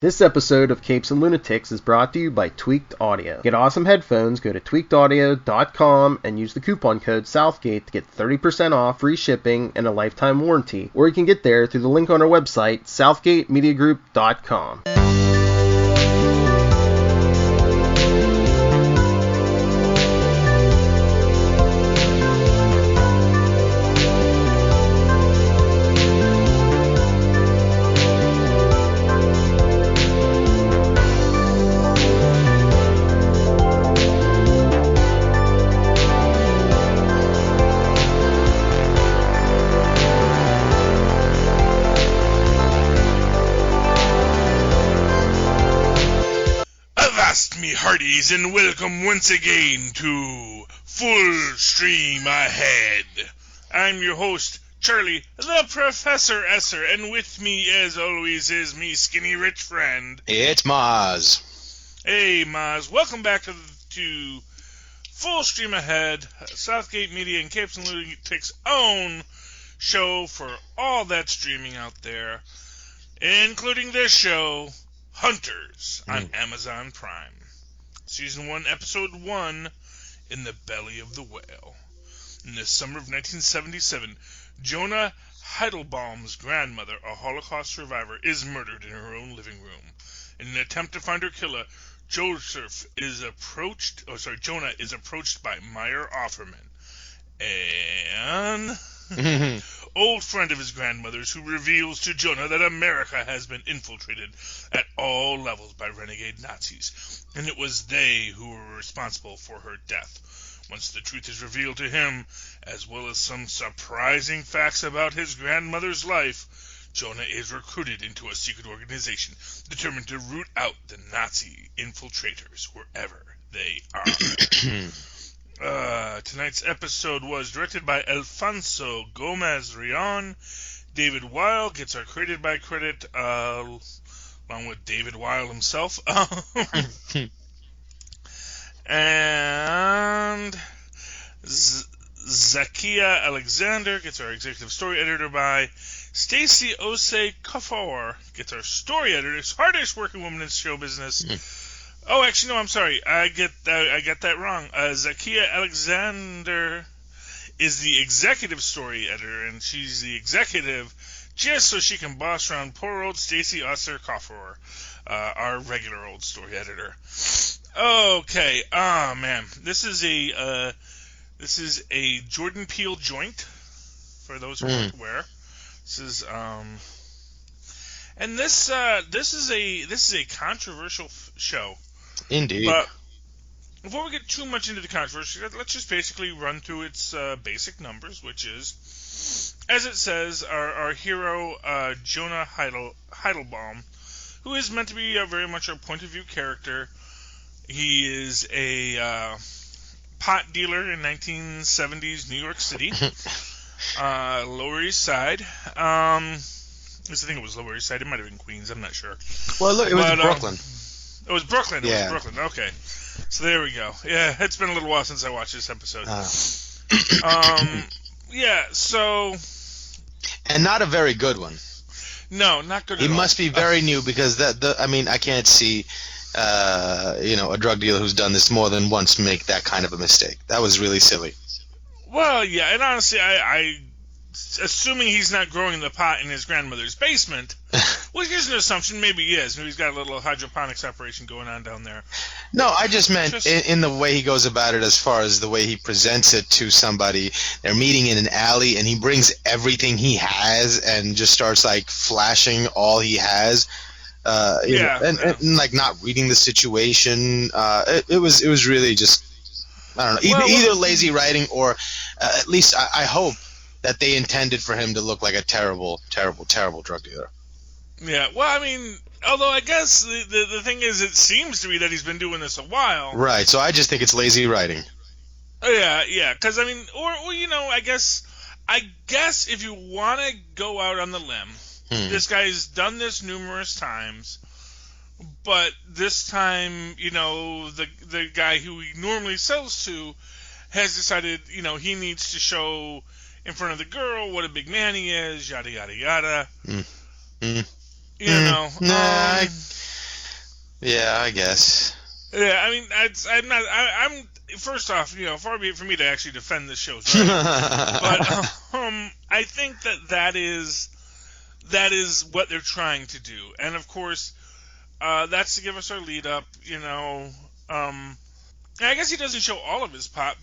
This episode of Capes and Lunatics is brought to you by Tweaked Audio. Get awesome headphones, go to tweakedaudio.com and use the coupon code Southgate to get 30% off, free shipping, and a lifetime warranty. Or you can get there through the link on our website, southgatemediagroup.com. Hearties, and welcome once again to Full Stream Ahead. I'm your host, Charlie, the Professor Esser, and with me, as always, is me skinny rich friend. It's Mozz. Hey, Mozz. Welcome back to Full Stream Ahead, Southgate Media and Capes and Lunatics' own show for all that's streaming out there, including this show, Hunters, on Amazon Prime. Season 1, Episode 1, In the Belly of the Whale. In the summer of 1977, Jonah Heidelbaum's grandmother, a Holocaust survivor, is murdered in her own living room. In an attempt to find her killer, Jonah is approached by Meyer Offerman, an old friend of his grandmother's, who reveals to Jonah that America has been infiltrated at all levels by renegade Nazis, and it was they who were responsible for her death. Once the truth is revealed to him, as well as some surprising facts about his grandmother's life, Jonah is recruited into a secret organization determined to root out the Nazi infiltrators wherever they are. Tonight's episode was directed by Alfonso Gomez-Rion. David Weil gets our created by credit, along with David Weil himself. And Zakia Alexander gets our executive story editor by. Stacy Osei Kafour gets our story editor, hardest working woman in show business. Oh, actually, no, I'm sorry. I get that wrong. Zakia Alexander is the executive story editor, and she's the executive just so she can boss around poor old Stacy Osei Kafour, our regular old story editor. Okay, man, this is a Jordan Peele joint for those who aren't aware. This is and this is a controversial show. Indeed. But before we get too much into the controversy, let's just basically run through its basic numbers, which is, as it says, our hero, Jonah Heidelbaum, who is meant to be very much our point of view character. He is a pot dealer in 1970s New York City, Lower East Side. I think it was Lower East Side. It might have been Queens. I'm not sure. Well, look, it was Brooklyn. It was Brooklyn. It was Brooklyn. Okay. So there we go. Yeah, it's been a little while since I watched this episode. Yeah, so... And not a very good one. No, not good at all. He must be very new, because I can't see, a drug dealer who's done this more than once make that kind of a mistake. That was really silly. Well, yeah, and honestly, I assuming he's not growing the pot in his grandmother's basement, which is an assumption. Maybe he is. Maybe he's got a little hydroponics operation going on down there. No, I just meant in the way he goes about it, as far as the way he presents it to somebody. They're meeting in an alley, and he brings everything he has and just starts, like, flashing all he has. And like, not reading the situation. It was really just, I don't know, either lazy writing or at least I hope that they intended for him to look like a terrible, terrible, terrible drug dealer. Yeah, well, I mean, although I guess the thing is, it seems to be that he's been doing this a while. Right, so I just think it's lazy writing. Yeah, because, I mean, or I guess if you want to go out on the limb, this guy's done this numerous times, but this time, the guy who he normally sells to has decided, he needs to show in front of the girl what a big man he is, yada, yada, yada. Yeah, I guess. Yeah, I mean, I'm not. I'm first off, far be it for me to actually defend this show's right, but I think that is what they're trying to do, and of course, that's to give us our lead up. I guess he doesn't show all of his pot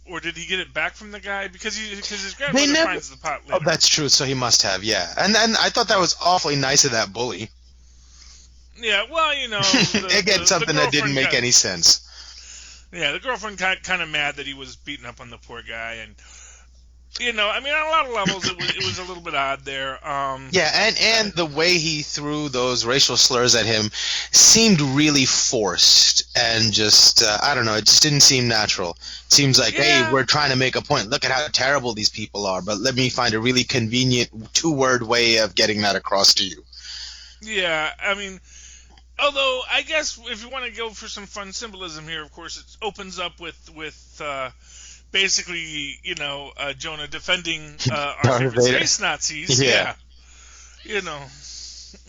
or did he get it back from the guy? Because his grandmother finds the pot later. Oh, that's true. So he must have, yeah. And I thought that was awfully nice of that bully. Yeah, well, Again, something that didn't make any sense. Yeah, the girlfriend got kind of mad that he was beating up on the poor guy, and I mean, on a lot of levels, it was a little bit odd there. Yeah, and the way he threw those racial slurs at him seemed really forced, and just I don't know, it just didn't seem natural. It seems like, hey, we're trying to make a point. Look at how terrible these people are, but let me find a really convenient two-word way of getting that across to you. Yeah, I mean, although I guess if you want to go for some fun symbolism here, of course, it opens up with basically, Jonah defending our favorite space Nazis. Yeah.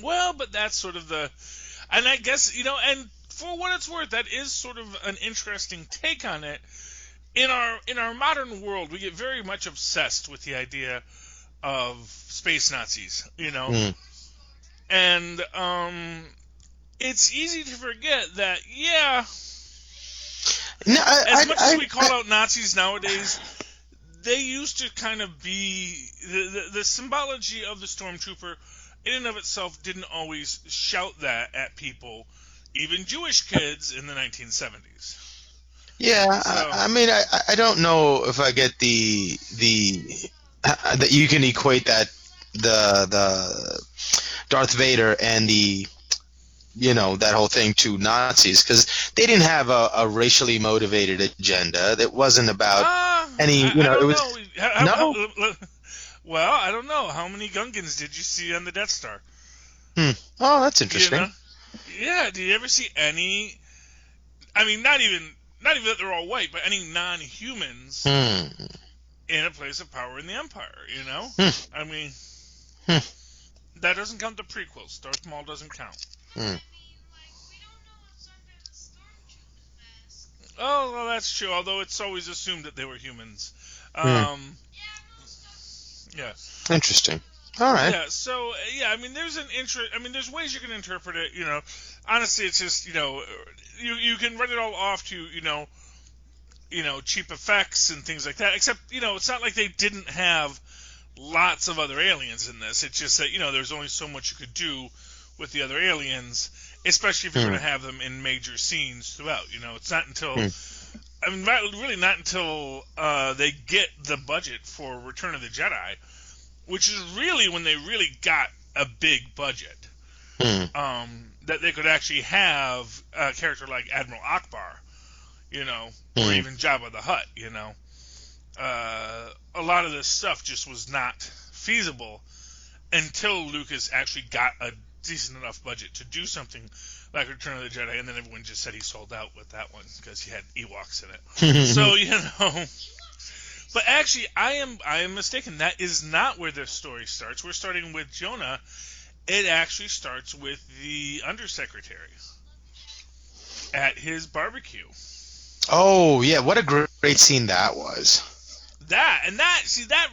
Well, but that's sort of and I guess, and for what it's worth, that is sort of an interesting take on it. In our modern world, we get very much obsessed with the idea of space Nazis, and it's easy to forget that, no, as much as we call out Nazis nowadays, they used to kind of be the symbology of the stormtrooper in and of itself didn't always shout that at people, even Jewish kids in the 1970s. Yeah, so, I mean, I don't know if I get the that you can equate that the Darth Vader and the that whole thing to Nazis, because they didn't have a racially motivated agenda. That wasn't about any, it was no. Well, I don't know. How many Gungans did you see on the Death Star? Oh, that's interesting. Yeah, did you ever see any? I mean, not even that they're all white, but any non-humans in a place of power in the Empire. I mean, that doesn't count the prequels. Darth Maul doesn't count. Oh, well, that's true. Although it's always assumed that they were humans. Yeah. Interesting. All right. Yeah. So I mean, there's ways you can interpret it. Honestly, it's just you can run it all off to cheap effects and things like that. Except it's not like they didn't have lots of other aliens in this. It's just that there's only so much you could do with the other aliens, especially if you're going to have them in major scenes throughout. It's not until really not until they get the budget for Return of the Jedi, which is really when they really got a big budget, that they could actually have a character like Admiral Akbar, or even Jabba the Hutt. A lot of this stuff just was not feasible until Lucas actually got a decent enough budget to do something like Return of the Jedi, and then everyone just said he sold out with that one because he had Ewoks in it. So but actually, I am mistaken. That is not where this story starts. We're starting with Jonah. It actually starts with the undersecretary at his barbecue. Oh yeah, what a great scene that was. That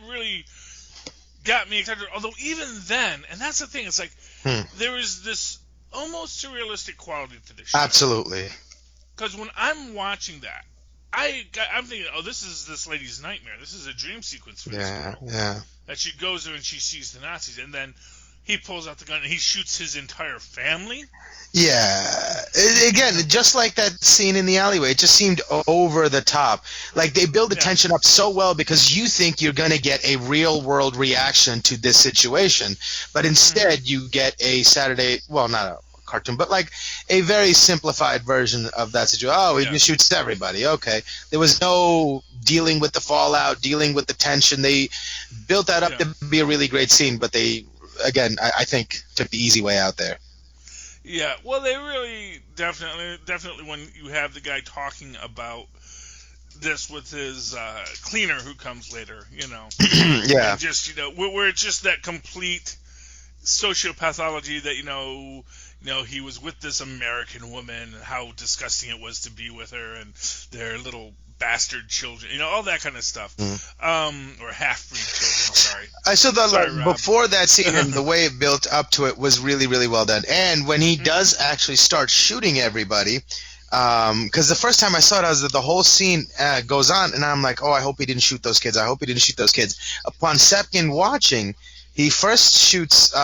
really got me excited. Although even then, and that's the thing, it's like there was this almost surrealistic quality to this show. Absolutely. Because when I'm watching that, I'm thinking, oh, this is this lady's nightmare. This is a dream sequence for this girl. Yeah. That she goes there and she sees the Nazis, and then he pulls out the gun and he shoots his entire family. Yeah. Again, just like that scene in the alleyway, it just seemed over the top. Like they build the tension up so well because you think you're going to get a real world reaction to this situation, but instead you get a not a cartoon, but like a very simplified version of that situation. Oh, he just shoots everybody. Okay. There was no dealing with the fallout, dealing with the tension. They built that up to be a really great scene, but they, again, I think took the easy way out there. Yeah, well, they really definitely when you have the guy talking about this with his cleaner who comes later, yeah, and just where it's just that complete sociopathology that he was with this American woman and how disgusting it was to be with her and their little bastard children, all that kind of stuff, or half-breed children. Sorry. I saw Sorry, before that scene and the way it built up to it was really, really well done. And when he does actually start shooting everybody, because the first time I saw it, I was that the whole scene goes on, and I'm like, oh, I hope he didn't shoot those kids. I hope he didn't shoot those kids. Upon Sepkin watching, he first shoots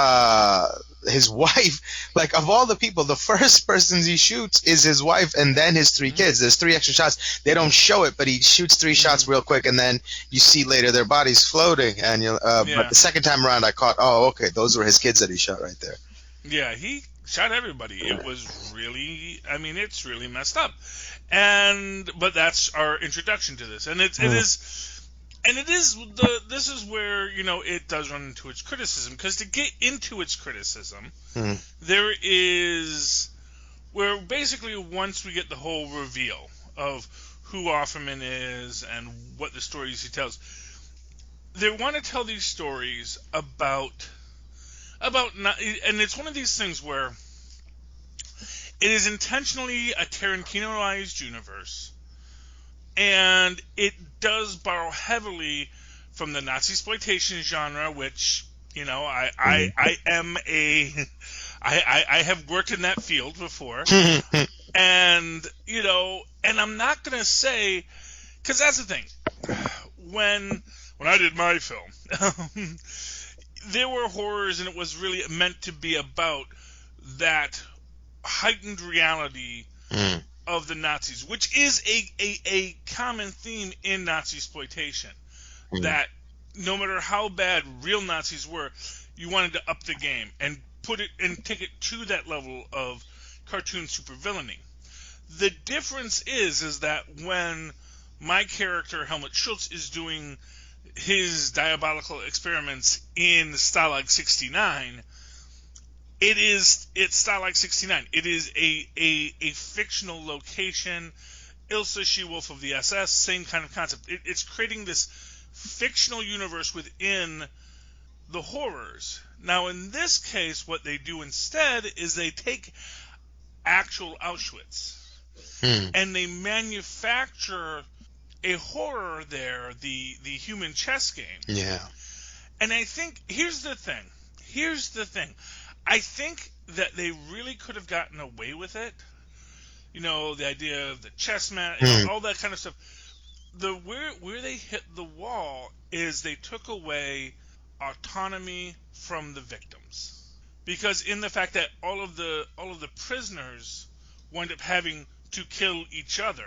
his wife. Like, of all the people, the first person he shoots is his wife and then his 3 kids. There's 3 extra shots. They don't show it, but he shoots 3 shots real quick, and then you see later their bodies floating. And but the second time around, I caught, oh, okay, those were his kids that he shot right there. Yeah, he shot everybody. It was really, it's really messed up. But that's our introduction to this, and this is where it does run into its criticism, because to get into its criticism, there is where basically once we get the whole reveal of who Offerman is and what the stories he tells, they want to tell these stories about not, and it's one of these things where it is intentionally a Tarantinoized universe. And it does borrow heavily from the Nazi-exploitation genre, which, I have worked in that field before. And I'm not going to say, because that's the thing. When I did my film, there were horrors, and it was really meant to be about that heightened reality of the Nazis, which is a common theme in Nazi exploitation. That no matter how bad real Nazis were, you wanted to up the game and put it and take it to that level of cartoon supervillainy. The difference is that when my character Helmut Schultz is doing his diabolical experiments in Stalag 69, it's Stalag 69. It is a fictional location. Ilsa She-Wolf of the SS, same kind of concept. It's creating this fictional universe within the horrors. Now, in this case, what they do instead is they take actual Auschwitz and they manufacture a horror there, the human chess game. Yeah. And I think, here's the thing. I think that they really could have gotten away with it. The idea of the chess match, all that kind of stuff. Where they hit the wall is they took away autonomy from the victims, because in the fact that all of the prisoners wind up having to kill each other,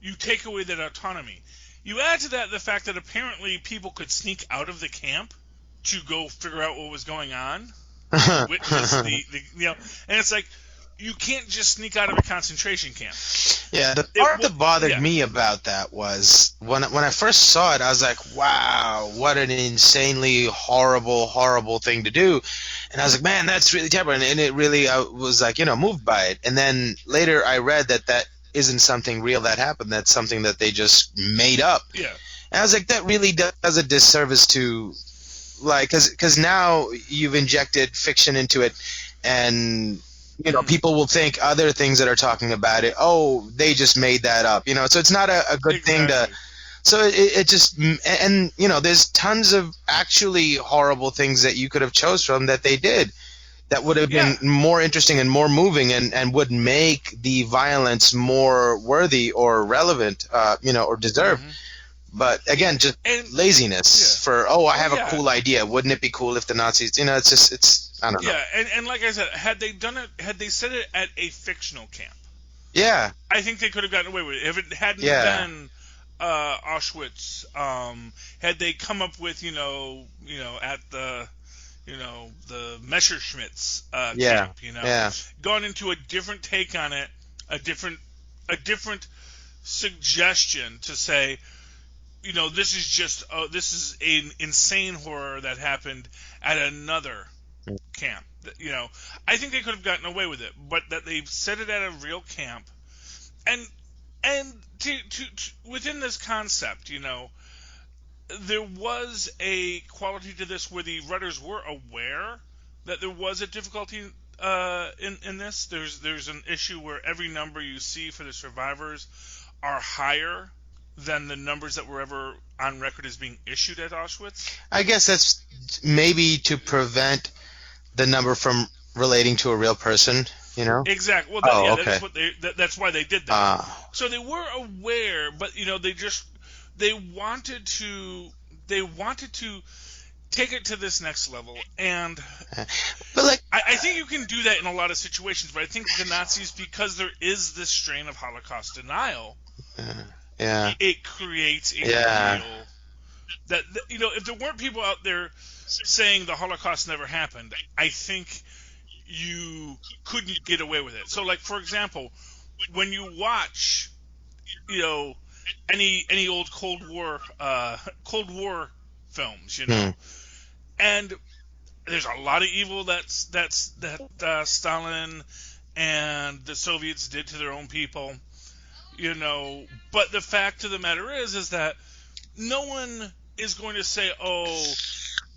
you take away that autonomy. You add to that the fact that apparently people could sneak out of the camp to go figure out what was going on. Witness and it's like, you can't just sneak out of a concentration camp. Yeah, the part that bothered me about that was when I first saw it, I was like, wow, what an insanely horrible thing to do. And I was like, man, that's really terrible. And it really, I was like, moved by it. And then later I read that isn't something real that happened. That's something that they just made up. Yeah. And I was like, that really does a disservice to, like, because now you've injected fiction into it, and people will think other things that are talking about it, oh, they just made that up, so it's not a good thing to. So it just, and there's tons of actually horrible things that you could have chose from that they did that would have been more interesting and more moving and would make the violence more worthy or relevant, or deserved. But again, just laziness for, I have a cool idea. Wouldn't it be cool if the Nazis, it's I don't know. Yeah, and like I said, had they set it at a fictional camp, I think they could have gotten away with it. If it hadn't been Auschwitz, had they come up with, at the, the Messerschmitt's camp, gone into a different take on it, a different suggestion to say, this is just this is an insane horror that happened at another camp. I think they could have gotten away with it, but that they set it at a real camp, and to within this concept, there was a quality to this where the writers were aware that there was a difficulty in this. There's an issue where every number you see for the survivors are higher than the numbers that were ever on record as being issued at Auschwitz. I guess that's maybe to prevent the number from relating to a real person, you know? Exactly. Well, okay. That's why they did that. So they were aware, but they wanted to take it to this next level, and but I think you can do that in a lot of situations. But I think the Nazis, because there is this strain of Holocaust denial, it creates a real that if there weren't people out there saying the Holocaust never happened, I think you couldn't get away with it. So, like, for example, when you watch, any old Cold War films, and there's a lot of evil that Stalin and the Soviets did to their own people, but the fact of the matter is that no one is going to say,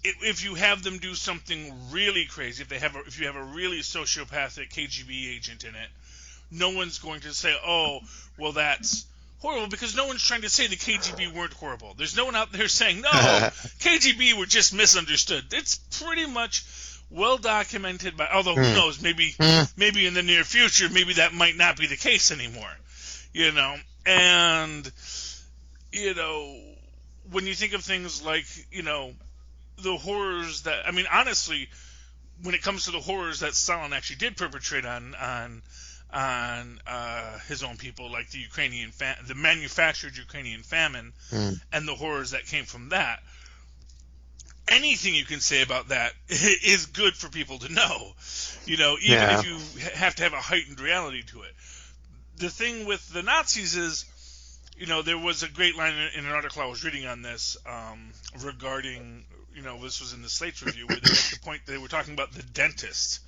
if you have them do something really crazy, if you have a really sociopathic KGB agent in it, no one's going to say, well, that's horrible, because no one's trying to say the KGB weren't horrible. There's no one out there saying, no, KGB were just misunderstood. It's pretty much well documented although who knows, maybe in the near future, maybe that might not be the case anymore, and, when you think of things like, the horrors that, honestly, when it comes to the horrors that Stalin actually did perpetrate on his own people, like the manufactured Ukrainian famine, and the horrors that came from that, anything you can say about that is good for people to know, even if you have to have a heightened reality to it. The thing with the Nazis is, there was a great line in an article I was reading on this regarding, this was in the Slate's review, where they make the point they were talking about the dentist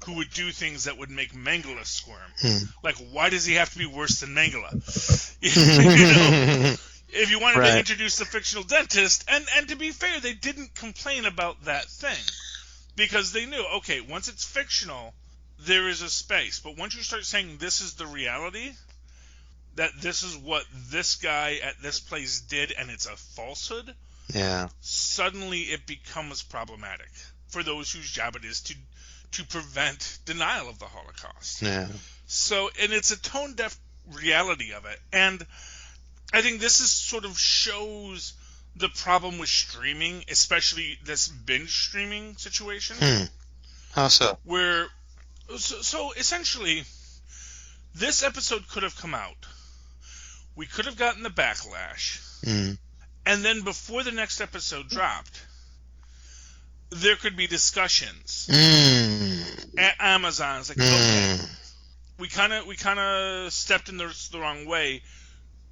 who would do things that would make Mengele squirm. Like, why does he have to be worse than Mengele? If you wanted to introduce the fictional dentist, and to be fair, they didn't complain about that thing, because they knew, okay, once it's fictional, there is a space. But once you start saying this is the reality, that this is what this guy at this place did, and it's a falsehood, suddenly it becomes problematic for those whose job it is to prevent denial of the Holocaust. So, and it's a tone-deaf reality of it. And I think this is sort of shows the problem with streaming, especially this binge streaming situation. How so? Where, so essentially, this episode could have come out. We could have gotten the backlash. And then before the next episode dropped, there could be discussions at Amazon. It's like, okay, we kind of stepped in the wrong way.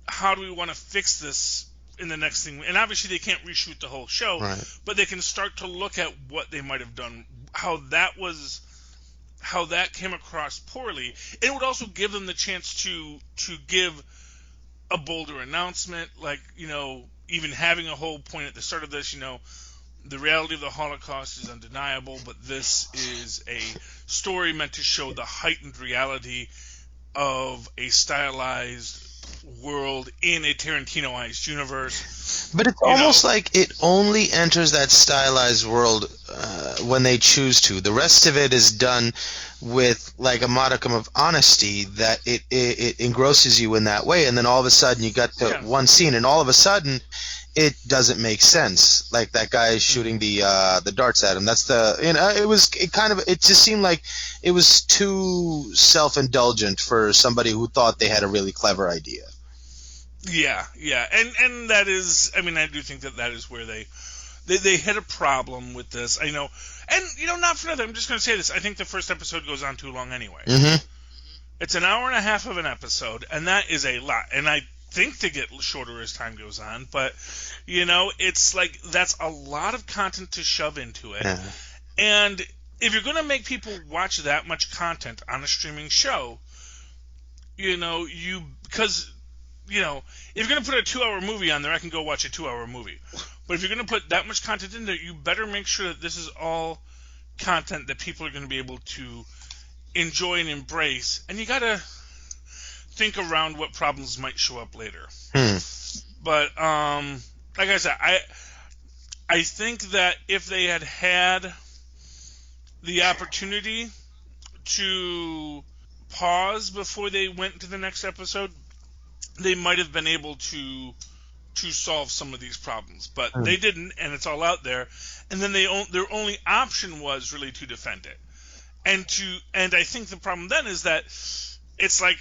How do we want to fix this in the next thing? And obviously they can't reshoot the whole show, but they can start to look at what they might have done, how that came across poorly. It would also give them the chance to give a bolder announcement, like, even having a whole point at the start of this, the reality of the Holocaust is undeniable, but this is a story meant to show the heightened reality of a stylized world in a Tarantinoized universe. But it's almost like it only enters that stylized world when they choose to. The rest of it is done with like a modicum of honesty that it engrosses you in that way, and then all of a sudden you got to one scene, and all of a sudden it doesn't make sense. Like that guy shooting the darts at him. That's it just seemed like it was too self-indulgent for somebody who thought they had a really clever idea. Yeah, and that is, I do think that is where they had a problem with this. I know, and not for nothing, I'm just going to say this. I think the first episode goes on too long anyway. It's an hour and a half of an episode, and that is a lot. And I think to get shorter as time goes on, but it's like that's a lot of content to shove into it. And if you're going to make people watch that much content on a streaming show, because if you're going to put a 2-hour movie on there, I can go watch a 2-hour movie. But if you're going to put that much content in there, you better make sure that this is all content that people are going to be able to enjoy and embrace, and you got to think around what problems might show up later. But like I said, I think that if they had the opportunity to pause before they went to the next episode, they might have been able to solve some of these problems, but they didn't, and it's all out there. And then their only option was really to defend it, and I think the problem then is that it's like,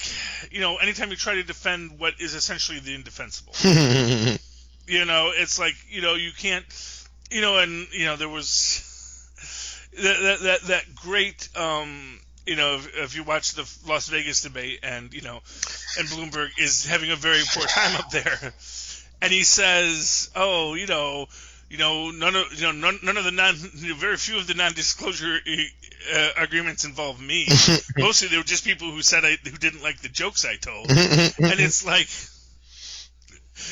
anytime you try to defend what is essentially the indefensible, it's like, you can't, and there was that great, if you watch the Las Vegas debate, and Bloomberg is having a very poor time up there, and he says, "Oh, none of the very few of the non-disclosure agreements involve me. Mostly they were just people who said who didn't like the jokes I told." And it's like,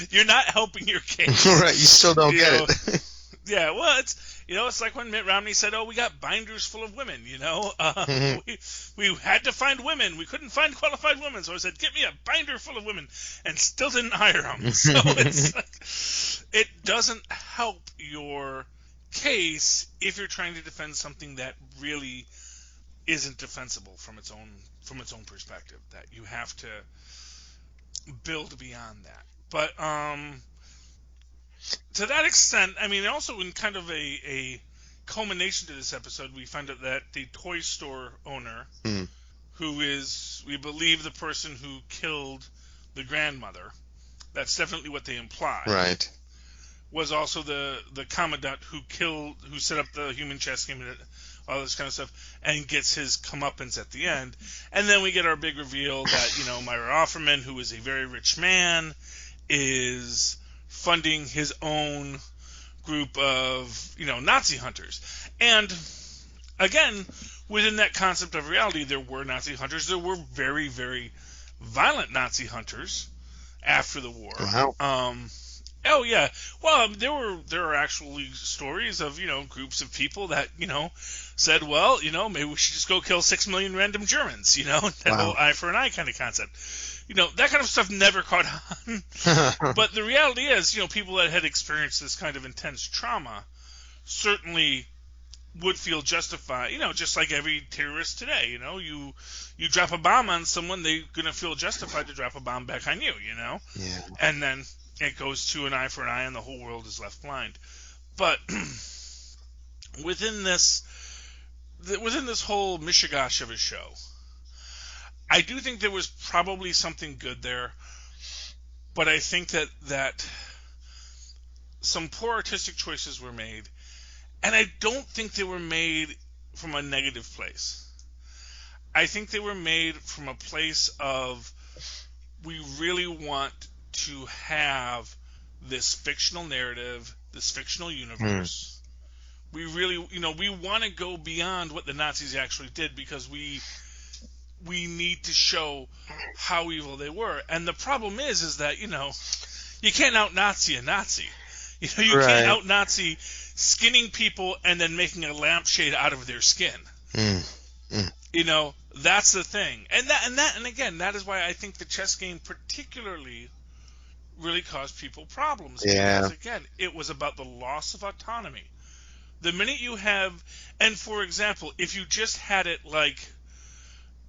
you're not helping your case, right? You still don't get it. Yeah, well, it's like when Mitt Romney said, "Oh, we got binders full of women." We had to find women. We couldn't find qualified women, so I said, "Get me a binder full of women," and still didn't hire them. So it's like, it doesn't help your case if you're trying to defend something that really isn't defensible from its own perspective. That you have to build beyond that. But to that extent, I mean, also in kind of a culmination to this episode, we find out that the toy store owner, who is, we believe, the person who killed the grandmother, that's definitely what they imply, right, was also the commandant who set up the human chess game and all this kind of stuff, and gets his comeuppance at the end. And then we get our big reveal that, Myra Offerman, who is a very rich man, is funding his own group of, Nazi hunters. And again, within that concept of reality, there were Nazi hunters. There were very, very violent Nazi hunters after the war. Wow. Oh yeah. Well, there are actually stories of, groups of people that, said, well, maybe we should just go kill 6 million random Germans, that whole eye for an eye kind of concept. That kind of stuff never caught on. But the reality is, people that had experienced this kind of intense trauma certainly would feel justified, just like every terrorist today, you drop a bomb on someone, they're going to feel justified to drop a bomb back on you, Yeah. And then it goes to an eye for an eye and the whole world is left blind. But within this whole mishigash of a show, I do think there was probably something good there, but I think that some poor artistic choices were made, and I don't think they were made from a negative place. I think they were made from a place of, we really want to have this fictional narrative, this fictional universe. We really, we want to go beyond what the Nazis actually did, because we need to show how evil they were. And the problem is that, you can't out-Nazi a Nazi. You can't out-Nazi skinning people and then making a lampshade out of their skin. That's the thing. And again, that is why I think the chess game particularly really caused people problems. Yeah. Because, again, it was about the loss of autonomy. The minute you have, and for example, if you just had it like,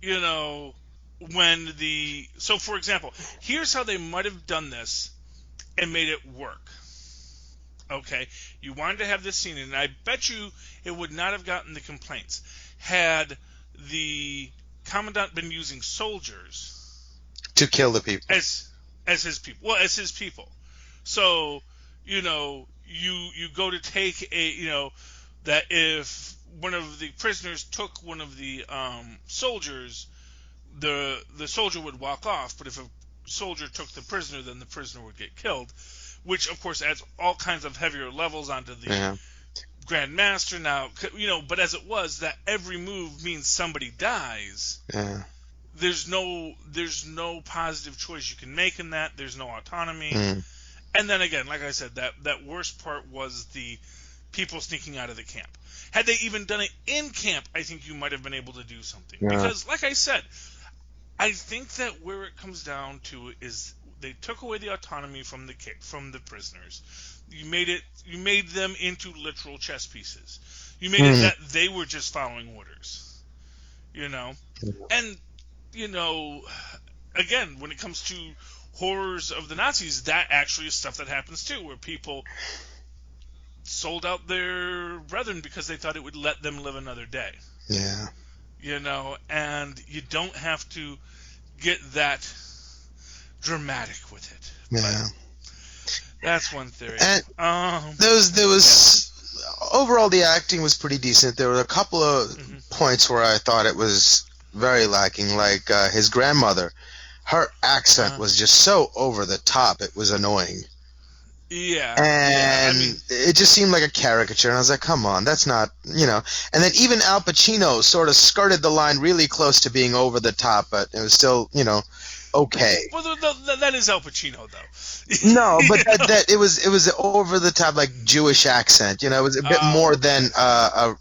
so for example, here's how they might have done this and made it work. Okay, you wanted to have this scene, and I bet you it would not have gotten the complaints had the commandant been using soldiers to kill the people as his people. Well, as his people. So, you go to take that if one of the prisoners took one of the soldiers, the soldier would walk off. But if a soldier took the prisoner, then the prisoner would get killed, which of course adds all kinds of heavier levels onto the Grand Master. Now, but as it was, that every move means somebody dies. Yeah. There's no positive choice you can make in that. There's no autonomy. And then again, like I said, that worst part was the people sneaking out of the camp. Had they even done it in camp, I think you might have been able to do something. Yeah. Because, like I said, I think that where it comes down to is they took away the autonomy from the prisoners. You made them into literal chess pieces. You made it that they were just following orders. And again, when it comes to horrors of the Nazis, that actually is stuff that happens too, where people sold out their brethren because they thought it would let them live another day. Yeah. And you don't have to get that dramatic with it. Yeah. But that's one theory. And there was overall the acting was pretty decent. There were a couple of points where I thought it was very lacking, like his grandmother. Her accent was just so over the top, it was annoying. Yeah. And it just seemed like a caricature, and I was like, come on, that's not, And then even Al Pacino sort of skirted the line really close to being over the top, but it was still, okay. Well, that is Al Pacino, though. No, but that it was over the top, like, Jewish accent. It was a bit more than a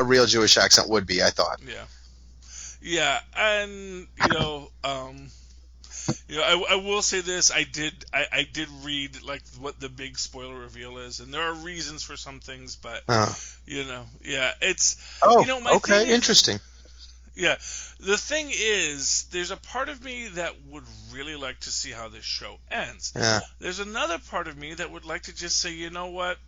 real Jewish accent would be, I thought. Yeah. Yeah, and, I will say this. I did read like what the big spoiler reveal is, and there are reasons for some things, but it's okay, interesting. Yeah, the thing is, there's a part of me that would really like to see how this show ends. Yeah. There's another part of me that would like to just say, you know what?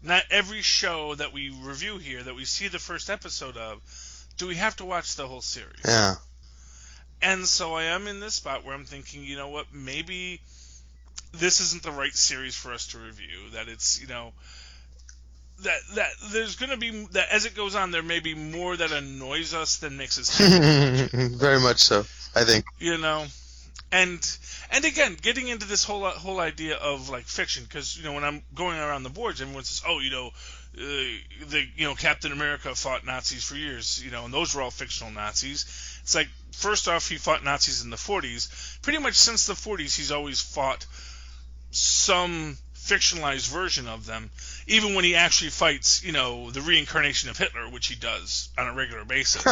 Not every show that we review here, that we see the first episode of, do we have to watch the whole series? Yeah. And so I am in this spot where I'm thinking, you know what, maybe this isn't the right series for us to review. That it's, that there's going to be, that as it goes on, there may be more that annoys us than makes us happy. Very much so, I think. And again, getting into this whole idea of like fiction, because when I'm going around the boards, everyone says, Captain America fought Nazis for years, and those were all fictional Nazis. It's like, first off, he fought Nazis in the 40s. Pretty much since the 40s, he's always fought some fictionalized version of them, even when he actually fights, the reincarnation of Hitler, which he does on a regular basis.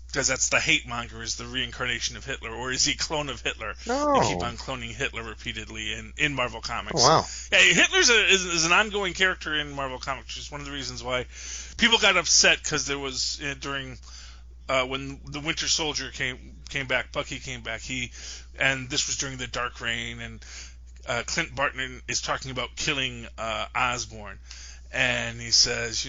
Because that's the hate monger, is the reincarnation of Hitler, or is he a clone of Hitler? No. They keep on cloning Hitler repeatedly in Marvel Comics. Oh, wow. Yeah, Hitler's is an ongoing character in Marvel Comics, which is one of the reasons why people got upset, because there was, during... when the Winter Soldier came back, Bucky came back. And this was during the Dark Reign, and Clint Barton is talking about killing Osborn, and he says,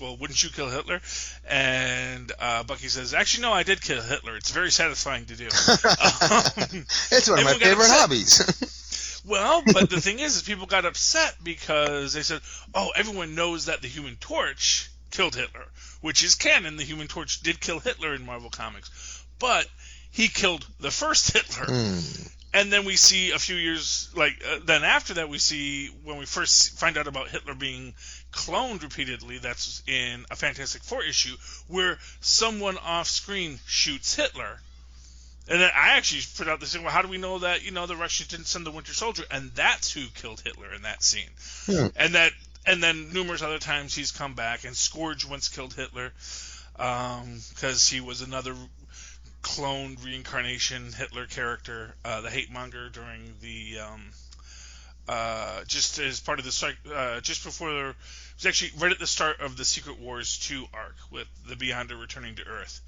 well, wouldn't you kill Hitler? And Bucky says, actually, no, I did kill Hitler. It's very satisfying to do. It's one of my favorite hobbies. Well, but the thing is people got upset because they said, oh, everyone knows that the Human Torch killed Hitler, which is canon. The Human Torch did kill Hitler in Marvel Comics, but he killed the first Hitler. And then we see a few years, then after that, we see when we first find out about Hitler being cloned repeatedly. That's in a Fantastic Four issue where someone off screen shoots Hitler. And then I actually put out this thing, well, how do we know that, the Russians didn't send the Winter Soldier? And that's who killed Hitler in that scene. And then numerous other times he's come back, and Scourge once killed Hitler because he was another cloned reincarnation Hitler character, the hate monger during the just as part of the just before it was actually right at the start of the Secret Wars 2 arc with the Beyonder returning to Earth.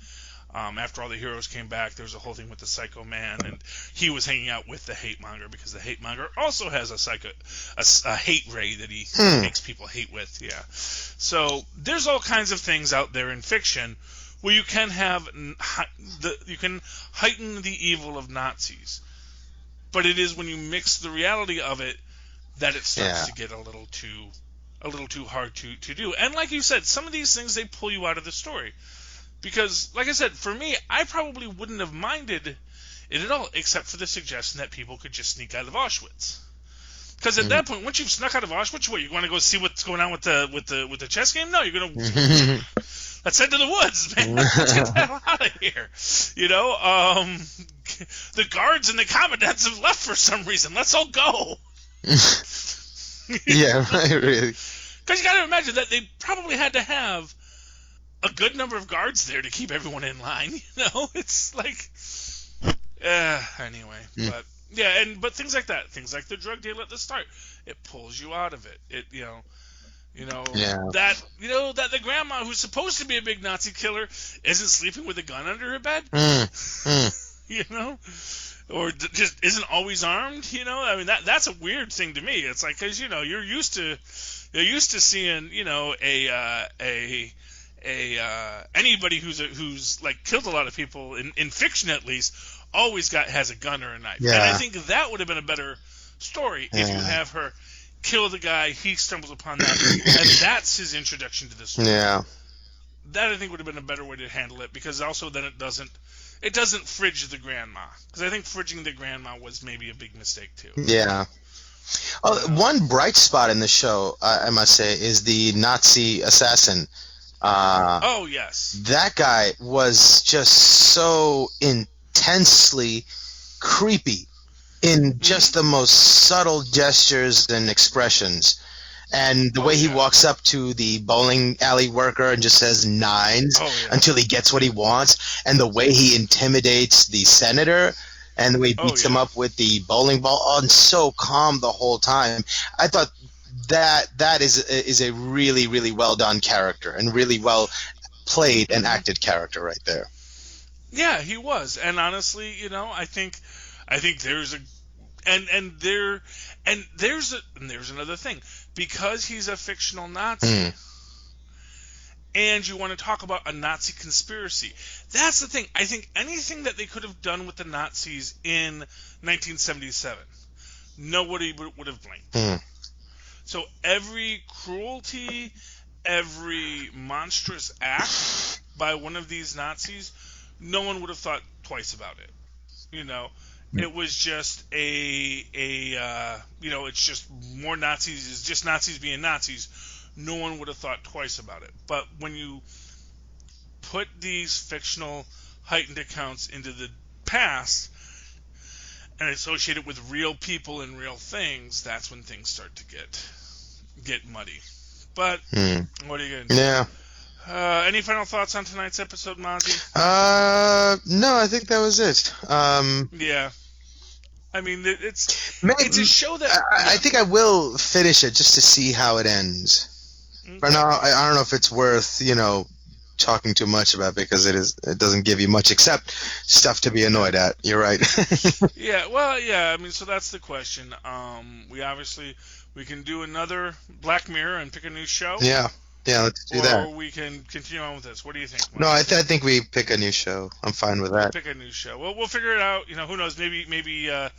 After all the heroes came back, there was a whole thing with the Psycho Man, and he was hanging out with the Hate Monger because the Hate Monger also has a hate ray that he makes people hate with. Yeah, so there's all kinds of things out there in fiction where you can you can heighten the evil of Nazis, but it is when you mix the reality of it that it starts to get a little too hard to do. And like you said, some of these things, they pull you out of the story. Because, like I said, for me, I probably wouldn't have minded it at all, except for the suggestion that people could just sneak out of Auschwitz. Because at that point, once you've snuck out of Auschwitz, what, you want to go see what's going on with the chess game? No, you're gonna let's head to the woods, man. Let's get the hell out of here. The guards and the commandants have left for some reason. Let's all go. Yeah, right, really. Because you got to imagine that they probably had to have a good number of guards there to keep everyone in line. It's like, anyway. But yeah, but things like that, things like the drug deal at the start, it pulls you out of it. Yeah. That the grandma who's supposed to be a big Nazi killer isn't sleeping with a gun under her bed. Or just isn't always armed. I mean that's a weird thing to me. It's like, because you're used to seeing anybody who's like killed a lot of people in fiction, at least, always has a gun or a knife. Yeah. And I think that would have been a better story if you have her kill the guy, he stumbles upon that, and that's his introduction to the story. Yeah. That, I think, would have been a better way to handle it, because also then it doesn't fridge the grandma. Because I think fridging the grandma was maybe a big mistake too. Yeah. One bright spot in the show, I must say, is the Nazi assassin. Oh, yes. That guy was just so intensely creepy in just the most subtle gestures and expressions. And the way he walks up to the bowling alley worker and just says nines until he gets what he wants, and the way he intimidates the senator, and the way he beats him up with the bowling ball, and so calm the whole time. I thought that is a really, really well done character, and really well played and acted character right there. Yeah, he was. And honestly, I think there's another thing, because he's a fictional Nazi. And you want to talk about a Nazi conspiracy. That's the thing. I think anything that they could have done with the Nazis in 1977, nobody would have blinked. So every cruelty, every monstrous act by one of these Nazis, no one would have thought twice about it. It was just it's just more Nazis. It's just Nazis being Nazis. No one would have thought twice about it. But when you put these fictional heightened accounts into the past and associate it with real people and real things, that's when things start to get muddy. But what are you going to do? Yeah. Any final thoughts on tonight's episode, Mozzie? No, I think that was it. Yeah. I mean, it's a show that... I think I will finish it just to see how it ends. Okay. But now, I don't know if it's worth, talking too much about, because it doesn't give you much except stuff to be annoyed at. You're right. Yeah, well, yeah, I mean, so that's the question. We can do another Black Mirror and pick a new show. Yeah, let's do that. Or we can continue on with this. What do you think, Mike? No, I think we pick a new show. I'm fine with that. Pick a new show. Well, we'll figure it out. Who knows? Maybe the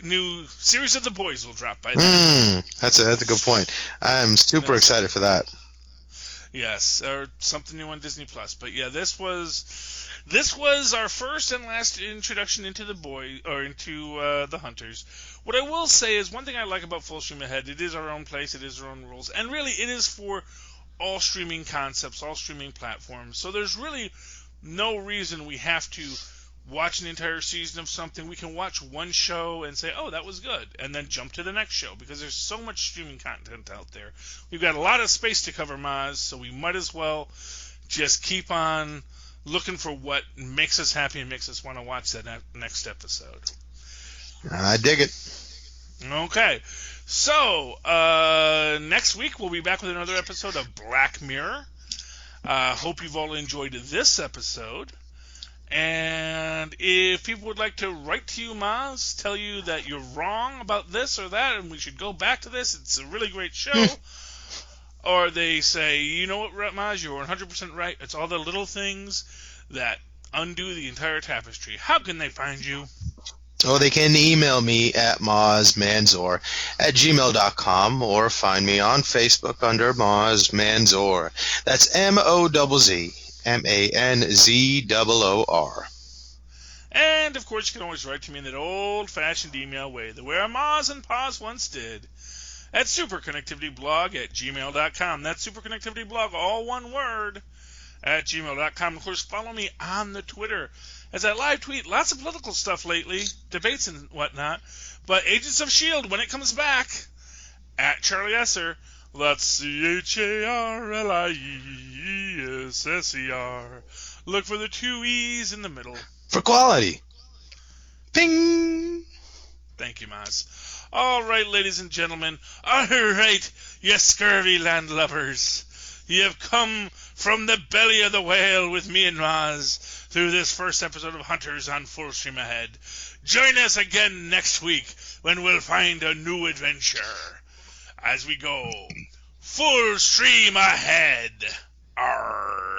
new series of The Boys will drop by then. That's a good point. I'm super excited for that. Yes, or something new on Disney Plus. But yeah, this was our first and last introduction into the the Hunters. What I will say is, one thing I like about Full Stream Ahead, it is our own place, it is our own rules, and really it is for all streaming concepts, all streaming platforms. So there's really no reason we have to watch an entire season of something. We can watch one show and say, oh, that was good, and then jump to the next show, because there's so much streaming content out there. We've got a lot of space to cover, Mozz, so we might as well just keep on looking for what makes us happy and makes us want to watch that next episode. I dig it. Okay. So, next week we'll be back with another episode of Black Mirror. Hope you've all enjoyed this episode. And if people would like to write to you, Mozz, tell you that you're wrong about this or that, and we should go back to this, it's a really great show. Or they say, you know what, Mozz, you're 100% right. It's all the little things that undo the entire tapestry. How can they find you? Oh, they can email me at mozzmanzor@gmail.com, or find me on Facebook under Mozz Manzor. That's MOZZMANZOOR. And, of course, you can always write to me in that old-fashioned email way, the way our Mozz and Paz once did, at superconnectivityblog@gmail.com. That's superconnectivityblog, all one word, at gmail.com. Of course, follow me on the Twitter, as I live tweet lots of political stuff lately, debates and whatnot. But Agents of S.H.I.E.L.D., when it comes back, at Charlie Esser. That's CHARLIESSER. Look for the 2 E's in the middle. For quality. Ping! Thank you, Mozz. All right, ladies and gentlemen. All right, you scurvy landlubbers. You have come from the belly of the whale with me and Mozz through this first episode of Hunters on Full Stream Ahead. Join us again next week when we'll find a new adventure as we go full stream ahead. Arr.